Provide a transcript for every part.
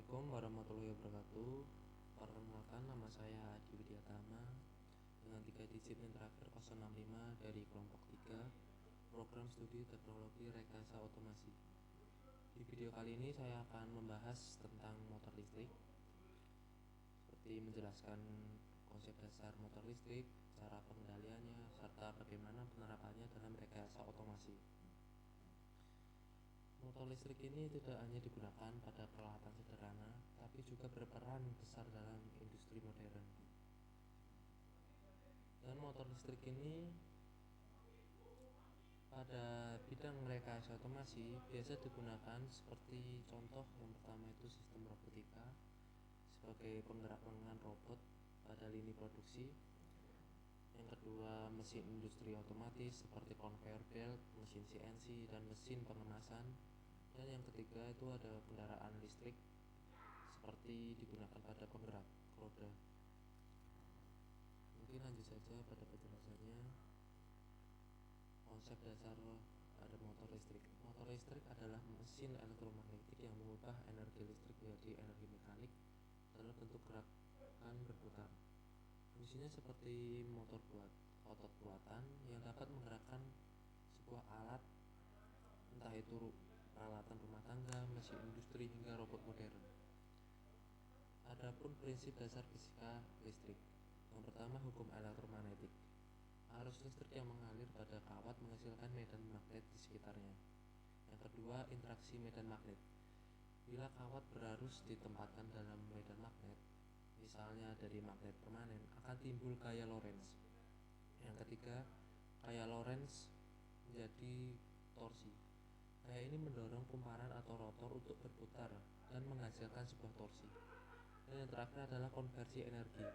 Assalamualaikum warahmatullahi wabarakatuh. Perkenalkan, nama saya Adi Widyatama dengan 3 digit yang terakhir 065 dari kelompok 3 Program Studi Teknologi Rekayasa Otomasi. Di video kali ini saya akan membahas tentang motor listrik, seperti menjelaskan konsep dasar motor listrik, cara pengendaliannya, serta bagaimana penerapannya dalam rekayasa otomasi. Motor listrik ini tidak hanya digunakan pada peralatan sederhana, tapi juga berperan besar dalam industri modern. Dan motor listrik ini pada bidang rekayasa otomasi biasa digunakan seperti contoh yang pertama itu sistem robotika sebagai penggerak lengan robot pada lini produksi. Yang kedua, mesin industri otomatis seperti conveyor belt, mesin CNC, dan mesin pengemasan. Dan yang ketiga itu ada kendaraan listrik seperti digunakan pada penggerak roda. Mungkin lanjut saja pada penjelasannya. Konsep dasar ada motor listrik. Motor listrik adalah mesin elektromagnetik yang mengubah energi listrik menjadi energi mekanik dalam bentuk gerakan berputar. Fungsinya seperti motor otot buatan yang dapat menggerakkan sebuah alat, entah itu peralatan rumah tangga, mesin industri, hingga robot modern. Adapun prinsip dasar fisika listrik. Yang pertama, hukum elektromagnetik. Arus listrik yang mengalir pada kawat menghasilkan medan magnet di sekitarnya. Yang kedua, interaksi medan magnet. Bila kawat berarus ditempatkan dalam medan magnet, misalnya dari magnet permanen, akan timbul gaya Lorentz. Yang ketiga, gaya Lorentz menjadi torsi. Gaya ini mendorong kumparan atau rotor untuk berputar dan menghasilkan sebuah torsi. Dan yang terakhir adalah konversi energi.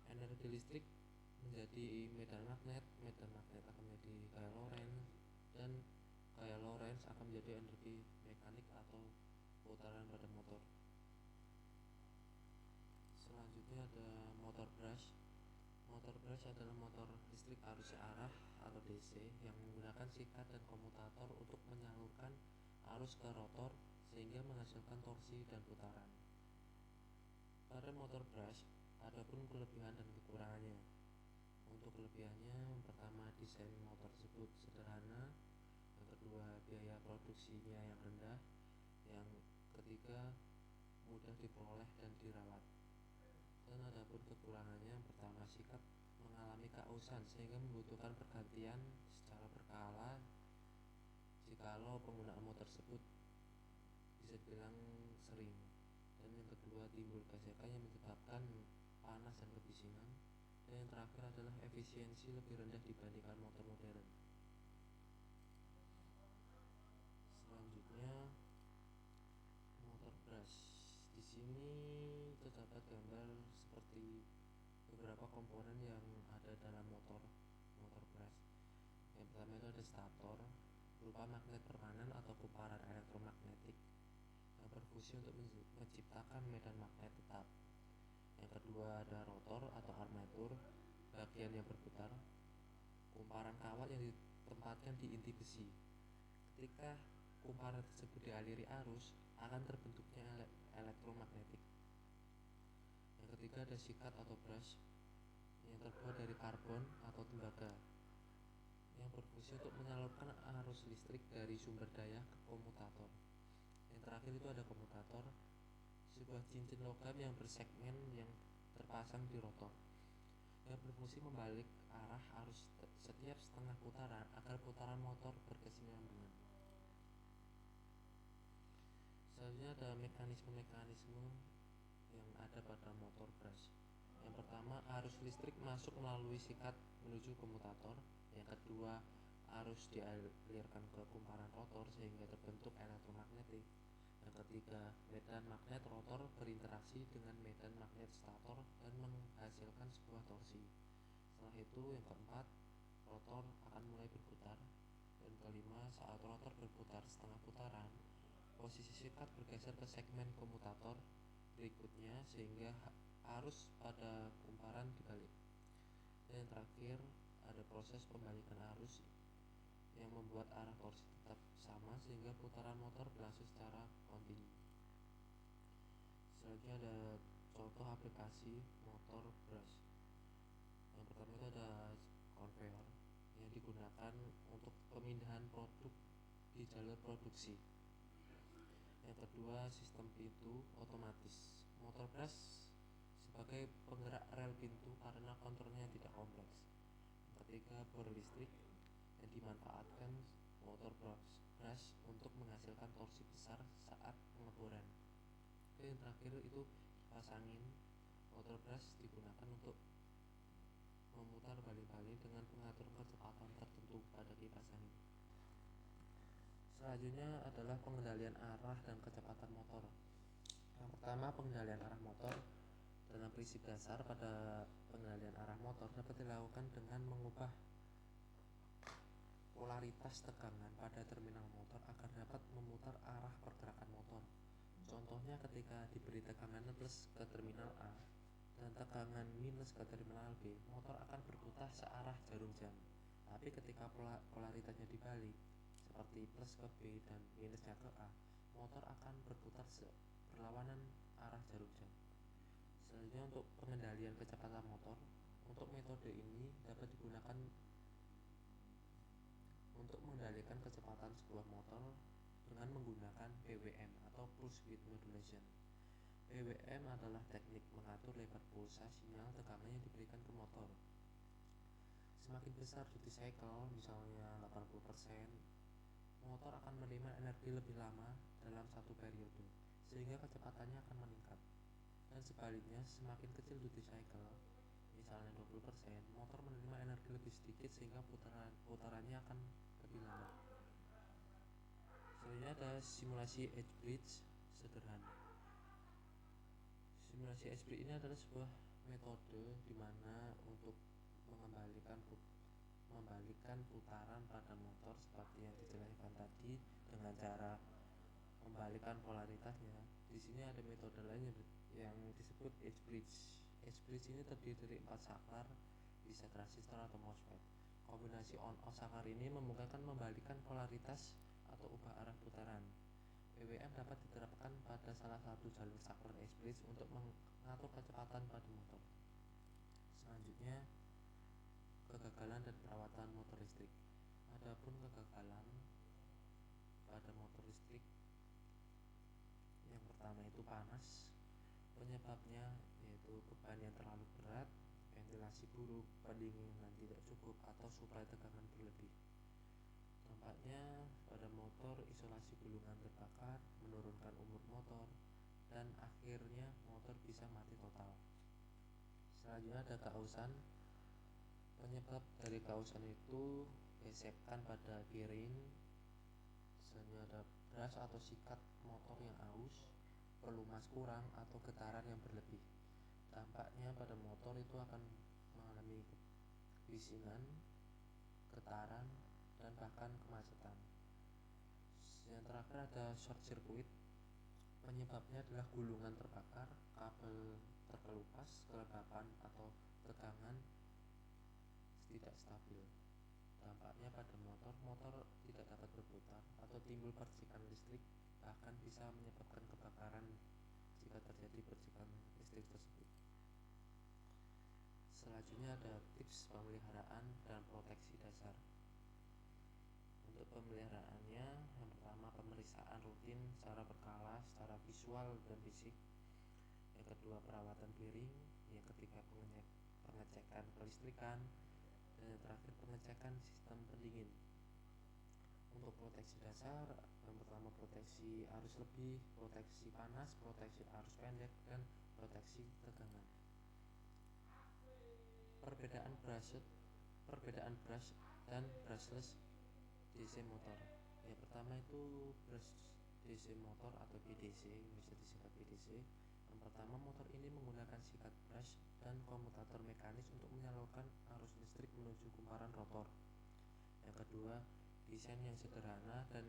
Energi listrik menjadi medan magnet akan menjadi gaya Lorentz, dan gaya Lorentz akan menjadi energi mekanik atau putaran pada motor. Selanjutnya ada motor brush. Motor brush adalah motor listrik arus searah atau DC yang menggunakan sikat dan komutator untuk menyalurkan arus ke rotor sehingga menghasilkan torsi dan putaran. Pada motor brush ada pun kelebihan dan kekurangannya. Untuk kelebihannya, yang pertama, desain motor tersebut sederhana. Yang kedua, biaya produksinya yang rendah. Yang ketiga, mudah diperoleh dan dirawat. Dan ada pun kekurangannya, yang pertama, sikat mengalami keausan sehingga membutuhkan pergantian secara berkala jikalau penggunaan motor tersebut bisa dibilang sering. Dan yang kedua, timbul gesekan yang menyebabkan panas dan kebisingan. Dan yang terakhir adalah efisiensi lebih rendah dibandingkan motor modern. Selanjutnya, motor brush. Di sini terdapat gambar seperti beberapa komponen yang ada dalam motor brush. Yang pertama itu ada stator, berupa magnet permanen atau kumparan elektromagnetik yang berfungsi untuk menciptakan medan magnet tetap. Yang kedua ada rotor atau armatur, bagian yang berputar, kumparan kawat yang ditempatkan di inti besi. Ketika kumparan tersebut dialiri arus, akan terbentuknya elektromagnetik. Yang ketiga ada sikat atau brush yang terbuat dari karbon atau tembaga yang berfungsi untuk menyalurkan arus listrik dari sumber daya ke komutator. Yang terakhir itu ada komutator, sebuah cincin logam yang bersegmen yang terpasang di rotor yang berfungsi membalik arah arus setiap setengah putaran agar putaran motor berkesinambungan. Selanjutnya ada mekanisme yang ada pada motor brush. Yang pertama, arus listrik masuk melalui sikat menuju komutator. Yang kedua, arus dialirkan ke kumparan rotor sehingga terbentuk elektromagnetik. Yang ketiga, medan magnet rotor berinteraksi dengan medan magnet stator dan menghasilkan sebuah torsi. Setelah itu, yang keempat, rotor akan mulai berputar. Dan kelima, saat rotor berputar setengah putaran, posisi sikat bergeser ke segmen komutator berikutnya sehingga arus pada kumparan dibalik. Dan yang terakhir ada proses pembalikan arus yang membuat arah torsi tetap sama sehingga putaran motor berlangsung secara kontinu. Selanjutnya ada contoh aplikasi motor brush. Yang pertama itu ada conveyor yang digunakan untuk pemindahan produk di jalur produksi. Yang kedua, sistem pintu otomatis. Motor brush sebagai penggerak rel pintu karena kontrolnya tidak kompleks. Yang ketiga, bor listrik yang dimanfaatkan motor brush untuk menghasilkan torsi besar saat pengeboran. Yang terakhir itu kipas angin. Motor brush digunakan untuk memutar balik-balik dengan pengaturan kecepatan tertentu pada kipas angin. Selanjutnya adalah pengendalian arah dan kecepatan motor. Yang pertama, pengendalian arah motor. Dalam prinsip dasar pada pengendalian arah motor dapat dilakukan dengan mengubah polaritas tegangan pada terminal motor agar dapat memutar arah pergerakan motor. Contohnya ketika diberi tegangan plus ke terminal A dan tegangan minus ke terminal B, motor akan berputar searah jarum jam. Tapi ketika polaritasnya dibalik, seperti plus ke B dan minusnya ke A, motor akan berputar berlawanan arah jarum jam. Selanjutnya untuk pengendalian kecepatan motor. Untuk metode ini dapat digunakan untuk mengendalikan kecepatan sebuah motor dengan menggunakan PWM atau Pulse Width Modulation. PWM adalah teknik mengatur lebar pulsa sinyal tegangan yang diberikan ke motor. Semakin besar duty cycle, misalnya 80%, motor akan menerima energi lebih lama dalam satu periode, sehingga kecepatannya akan meningkat. Dan sebaliknya, semakin kecil duty cycle, misalnya 20%, motor menerima energi lebih sedikit sehingga putarannya akan lebih lama. Selanjutnya ada simulasi edge bridge sederhana. Simulasi edge bridge ini adalah sebuah metode di mana untuk membalikan putaran pada motor seperti yang dijelaskan tadi dengan cara membalikan polaritasnya. Di sini ada metode lain yang disebut edge bridge. Edge bridge ini terdiri dari 4 saklar, bisa transistor atau MOSFET. Kombinasi on-off saklar ini memungkinkan membalikan polaritas atau ubah arah putaran. PWM dapat diterapkan pada salah satu jalur saklar edge bridge untuk mengatur kecepatan pada motor. Selanjutnya, kegagalan dan perawatan motor listrik. Adapun kegagalan pada motor listrik, yang pertama itu panas. Penyebabnya yaitu beban yang terlalu berat, ventilasi buruk, pendinginan tidak cukup, atau suplai tegangan berlebih. Dampaknya pada motor, isolasi gulungan terbakar, menurunkan umur motor, dan akhirnya motor bisa mati total. Selanjutnya ada kausan. Penyebab dari kausan itu gesekan pada bearing. Selanjutnya ada brush atau sikat motor yang aus, pelumas kurang, atau getaran yang berlebih. Dampaknya pada motor itu akan mengalami kebisingan, getaran, dan bahkan kemacetan. Yang terakhir ada short circuit. Penyebabnya adalah gulungan terbakar, kabel terkelupas, kelembapan, atau tegangan tidak stabil. Dampaknya pada motor tidak dapat berputar atau timbul percikan listrik, bahkan bisa menyebabkan kebakaran jika terjadi percikan listrik tersebut. Selanjutnya ada tips pemeliharaan dan proteksi dasar. Untuk pemeliharaannya, yang pertama pemeriksaan rutin secara berkala, secara visual dan fisik. Yang kedua perawatan bearing. Yang ketiga pengecekan kelistrikan. Dan yang terakhir pengecekan sistem pendingin. Untuk proteksi dasar, yang pertama proteksi arus lebih, proteksi panas, proteksi arus pendek, dan proteksi tegangan. Perbedaan brush dan brushless DC motor. Yang pertama itu brush DC motor atau BDC, bisa disingkat BDC. Yang pertama, motor ini menggunakan sikat brush dan komutator mekanis untuk menyalurkan arus listrik menuju kumparan rotor. Yang kedua, desain yang sederhana dan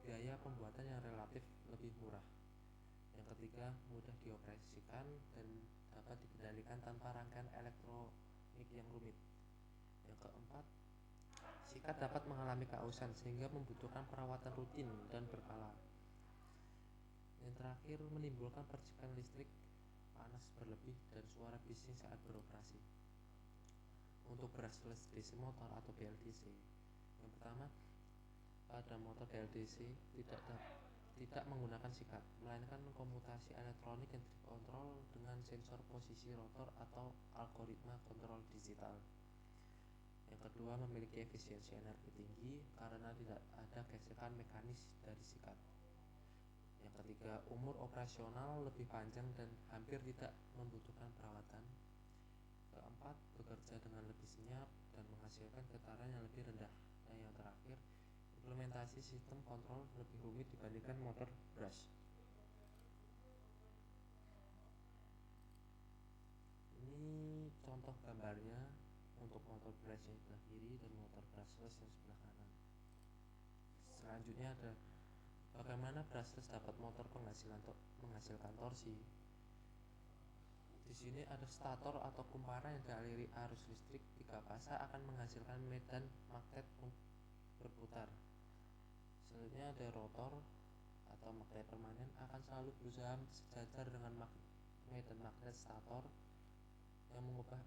biaya pembuatan yang relatif lebih murah. Yang ketiga, mudah dioperasikan dan dapat dikendalikan tanpa rangkaian elektronik yang rumit. Yang keempat, sikat dapat mengalami kausan sehingga membutuhkan perawatan rutin dan berkala. Yang terakhir, menimbulkan percikan listrik panas berlebih, dan suara bising saat beroperasi. Untuk brushless DC motor atau BLDC, yang pertama, pada motor BLDC tidak menggunakan sikat, melainkan komutasi elektronik yang dikontrol dengan sensor posisi rotor atau algoritma kontrol digital. Yang kedua, memiliki efisiensi energi tinggi karena tidak ada gesekan mekanis dari sikat. Yang ketiga, umur operasional lebih panjang dan hampir tidak membutuhkan perawatan. Keempat, bekerja dengan lebih senyap dan menghasilkan getaran yang lebih rendah. Dan yang terakhir, implementasi sistem kontrol lebih rumit dibandingkan motor brush. Ini contoh gambarnya untuk motor brush yang sebelah kiri dan motor brushless yang sebelah kanan. Selanjutnya ada bagaimana brushless dapat motor menghasilkan torsi. Di sini ada stator atau kumparan yang dialiri arus listrik 3 fasa akan menghasilkan medan magnet berputar. Selanjutnya ada rotor atau magnet permanen akan selalu berusaha sejajar dengan medan magnet stator yang mengubah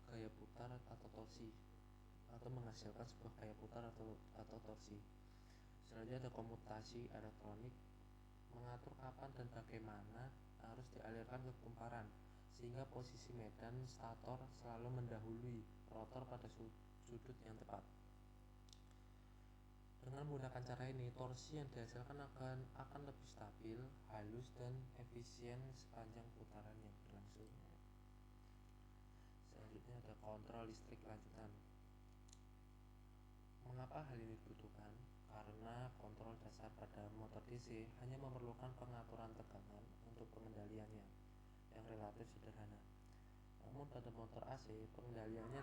gaya putar atau torsi atau menghasilkan sebuah gaya putar atau torsi. Selanjutnya ada komutasi elektronik mengatur kapan dan bagaimana harus dialirkan ke kumparan sehingga posisi medan stator selalu mendahului rotor pada sudut yang tepat. Dengan menggunakan cara ini, torsi yang dihasilkan akan lebih stabil, halus, dan efisien sepanjang putaran yang berlangsung. Selanjutnya ada kontrol listrik lanjutan. Mengapa hal ini dibutuhkan? Karena kontrol dasar pada motor DC hanya memerlukan pengaturan tegangan untuk pengendaliannya yang relatif sederhana. Namun pada motor AC, pengendaliannya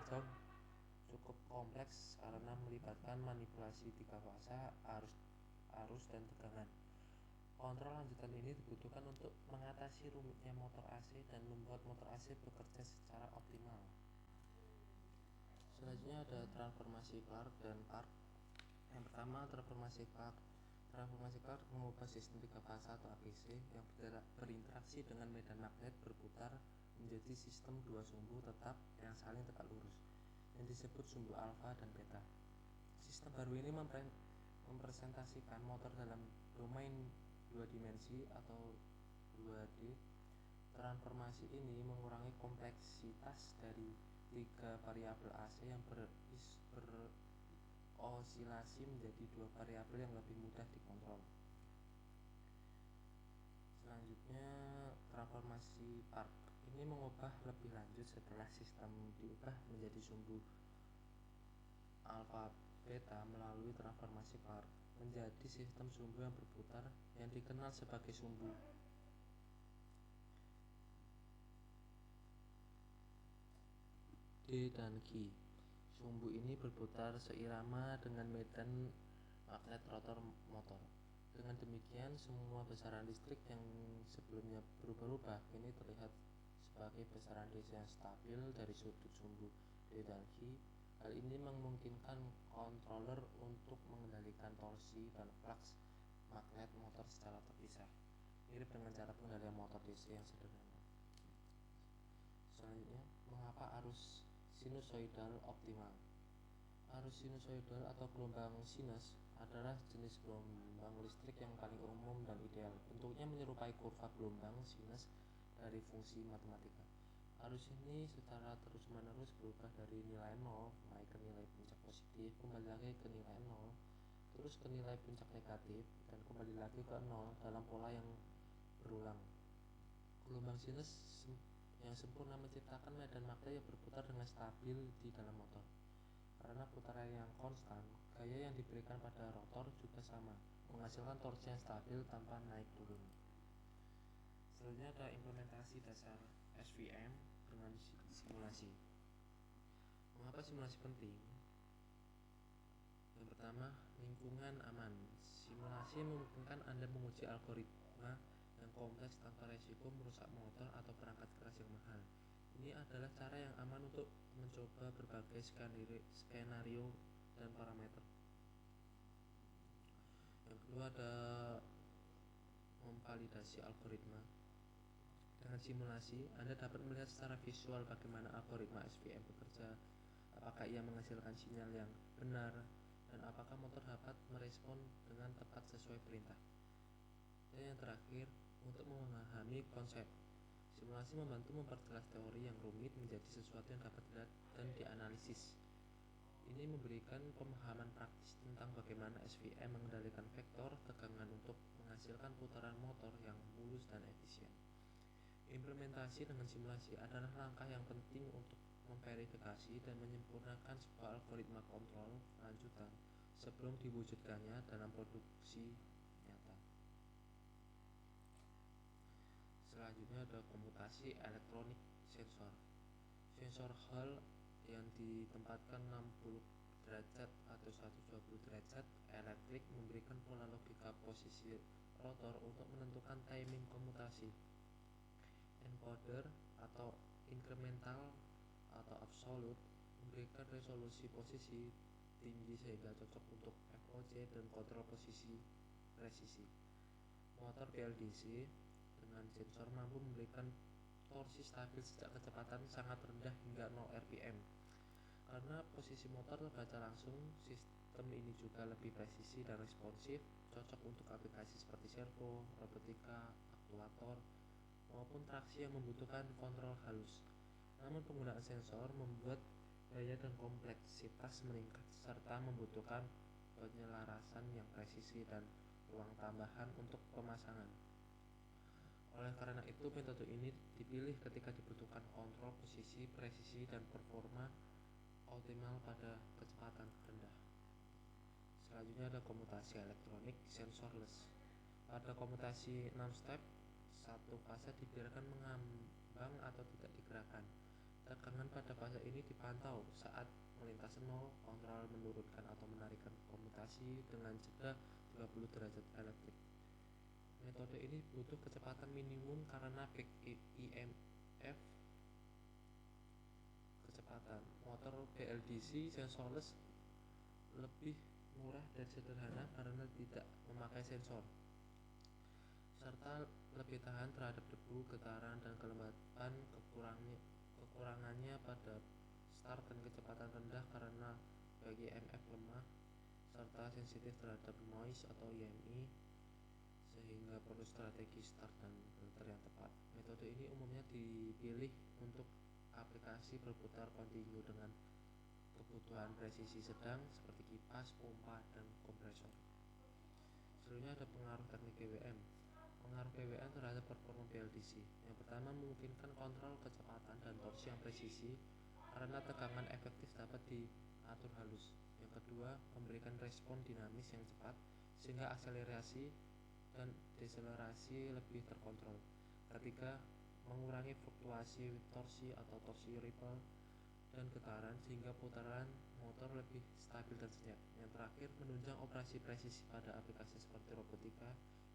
cukup kompleks karena melibatkan manipulasi 3 fasa, arus dan tegangan. Kontrol lanjutan ini dibutuhkan untuk mengatasi rumitnya motor AC dan membuat motor AC bekerja secara optimal. Selanjutnya ada transformasi Clark dan Park. Yang pertama, transformasi Clark. Transformasi Clark mengubah sistem 3 fasa atau APC yang berinteraksi dengan medan magnet berputar menjadi sistem 2 sumbu tetap yang saling tegak lurus, yang disebut sumbu alfa dan beta. Sistem baru ini mempresentasikan motor dalam domain 2 dimensi atau 2D. Transformasi ini mengurangi kompleksitas dari 3 variabel AC yang berosilasi menjadi 2 variabel yang lebih mudah dikontrol. Selanjutnya, transformasi Park ini mengubah lebih lanjut setelah sistem diubah menjadi sumbu alfa beta melalui transformasi Clark menjadi sistem sumbu yang berputar yang dikenal sebagai sumbu D dan Q. Sumbu ini berputar seirama dengan medan magnet rotor motor. Dengan demikian, semua besaran listrik yang sebelumnya berubah-ubah kini terlihat sebagai besaran DC yang stabil dari sudut sumbu D dan Q. Hal ini memungkinkan controller untuk mengendalikan torsi dan flux magnet motor secara terpisah, mirip dengan cara pengendalian motor DC yang sederhana. Selanjutnya, mengapa arus sinusoidal optimal? Arus sinusoidal atau gelombang sinus adalah jenis gelombang listrik yang paling umum dan ideal. Bentuknya menyerupai kurva gelombang sinus dari fungsi matematika. Arus ini secara terus-menerus berubah dari nilai 0 naik ke nilai puncak positif, kembali lagi ke nilai 0, terus ke nilai puncak negatif, dan kembali lagi ke 0 dalam pola yang berulang. Gelombang sinus yang sempurna menciptakan medan magnet yang berputar dengan stabil di dalam motor. Karena putaran yang konstan, gaya yang diberikan pada rotor juga sama, menghasilkan torsi yang stabil tanpa naik turun. Selanjutnya ada implementasi dasar SVM dengan simulasi. Mengapa simulasi penting? Yang pertama, lingkungan aman. Simulasi memungkinkan Anda menguji algoritma yang kompleks tanpa resiko merusak motor atau perangkat keras yang mahal. Ini adalah cara yang aman untuk mencoba berbagai skenario dan parameter. Yang kedua ada memvalidasi algoritma. Dengan simulasi, Anda dapat melihat secara visual bagaimana algoritma SVM bekerja, apakah ia menghasilkan sinyal yang benar, dan apakah motor dapat merespon dengan tepat sesuai perintah. Dan yang terakhir, untuk memahami konsep, simulasi membantu memperjelas teori yang rumit menjadi sesuatu yang dapat dilihat dan dianalisis. Ini memberikan pemahaman praktis tentang bagaimana SVM mengendalikan vektor tegangan untuk menghasilkan putaran motor yang mulus dan efisien. Implementasi dengan simulasi adalah langkah yang penting untuk memverifikasi dan menyempurnakan sebuah algoritma kontrol lanjutan sebelum diwujudkannya dalam produksi nyata. Selanjutnya ada komutasi elektronik sensor. Sensor Hall yang ditempatkan 60 derajat atau 120 derajat elektrik memberikan pola logika posisi rotor untuk menentukan timing komutasi. Encoder atau incremental atau absolute memberikan resolusi posisi tinggi sehingga cocok untuk FOC dan kontrol posisi presisi. Motor PLDC dengan sensor mampu memberikan torsi stabil sejak kecepatan sangat rendah hingga 0 rpm. Karena posisi motor terbaca langsung, sistem ini juga lebih presisi dan responsif, cocok untuk aplikasi seperti servo, robotika, aktuator, maupun traksi yang membutuhkan kontrol halus. Namun penggunaan sensor membuat daya dan kompleksitas meningkat serta membutuhkan penyelarasan yang presisi dan ruang tambahan untuk pemasangan. Oleh karena itu, metode ini dipilih ketika dibutuhkan kontrol posisi, presisi, dan performa optimal pada kecepatan rendah. Selanjutnya ada komutasi elektronik sensorless. Pada komutasi 6 step, satu fase dibiarkan mengambang atau tidak digerakkan. Tegangan pada fase ini dipantau saat melintasi 0, kontrol menurunkan atau menarikkan komutasi dengan jeda 30 derajat elektrik. Metode ini butuh kecepatan minimum karena back EMF kecepatan. Motor PLDC sensorless lebih murah dan sederhana karena tidak memakai sensor, serta lebih tahan terhadap debu, getaran, dan kelembapan. Kekurangannya pada start dan kecepatan rendah karena bagi EMF lemah, serta sensitif terhadap noise atau IMI, sehingga perlu strategi start dan filter yang tepat. Metode ini umumnya dipilih untuk aplikasi berputar kontinu dengan kebutuhan presisi sedang seperti kipas, pompa, dan kompresor. Selanjutnya ada pengaruh teknik GWM. Pengaruh GWM terhadap performa PLDC. Yang pertama, memungkinkan kontrol kecepatan dan torsi yang presisi karena tegangan efektif dapat diatur halus. Yang kedua, memberikan respon dinamis yang cepat sehingga akselerasi dan deselerasi lebih terkontrol. Ketiga, mengurangi fluktuasi torsi atau torsi ripple dan getaran sehingga putaran motor lebih stabil dan senyap. Yang terakhir, menunjang operasi presisi pada aplikasi seperti robotika,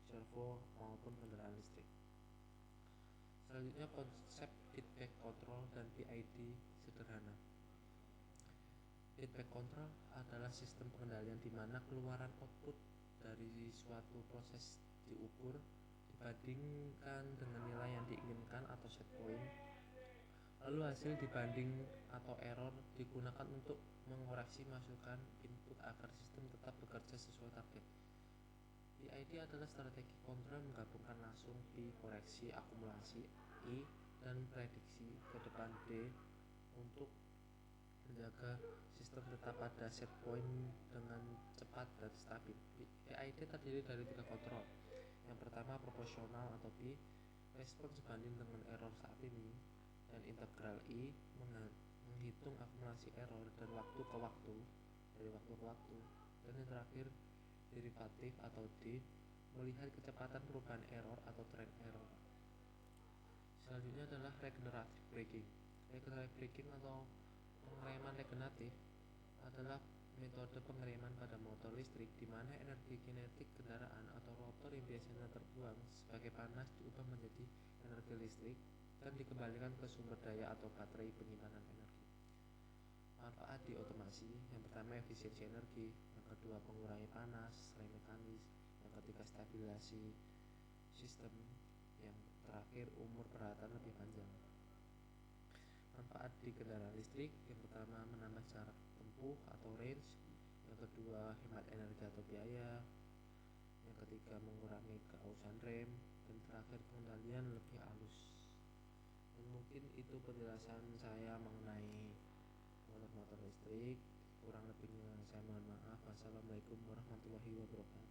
servo, maupun kendaraan listrik. Selanjutnya, konsep feedback control dan PID sederhana. Feedback control adalah sistem pengendalian di mana keluaran output dari suatu proses diukur dibandingkan dengan nilai yang diinginkan atau set point. Lalu hasil dibanding atau error digunakan untuk mengoreksi masukan input agar sistem tetap bekerja sesuai target. PID adalah strategi kontrol menggabungkan langsung P koreksi akumulasi, I dan prediksi ke depan D untuk menjaga sistem tetap pada set point dengan cepat dan stabil. PID terdiri dari 3 kontrol. Yang pertama, proporsional atau P, respons sebanding dengan error saat ini, dan integral I, menghitung akumulasi error dan waktu ke waktu, dari waktu ke waktu. Dan yang terakhir, derivatif atau D, melihat kecepatan perubahan error atau trend error. Selanjutnya adalah regenerative braking. Regenerative braking atau pengereman regeneratif adalah metode pengereman pada motor listrik di mana energi kinetik kendaraan atau rotor yang biasanya terbuang sebagai panas diubah menjadi energi listrik dan dikembalikan ke sumber daya atau baterai penyimpanan energi. Manfaat di otomasi, yang pertama efisiensi energi, yang kedua pengurangi panas, rem mekanis, yang ketiga stabilisasi sistem, yang terakhir umur peralatan lebih panjang. Manfaat di kendaraan listrik: yang pertama menambah jarak tempuh atau range, yang kedua hemat energi atau biaya, yang ketiga mengurangi keausan rem, dan terakhir pengendalian lebih halus. Dan mungkin itu penjelasan saya mengenai motor-motor listrik. Kurang lebihnya saya mohon maaf. Wassalamualaikum warahmatullahi wabarakatuh.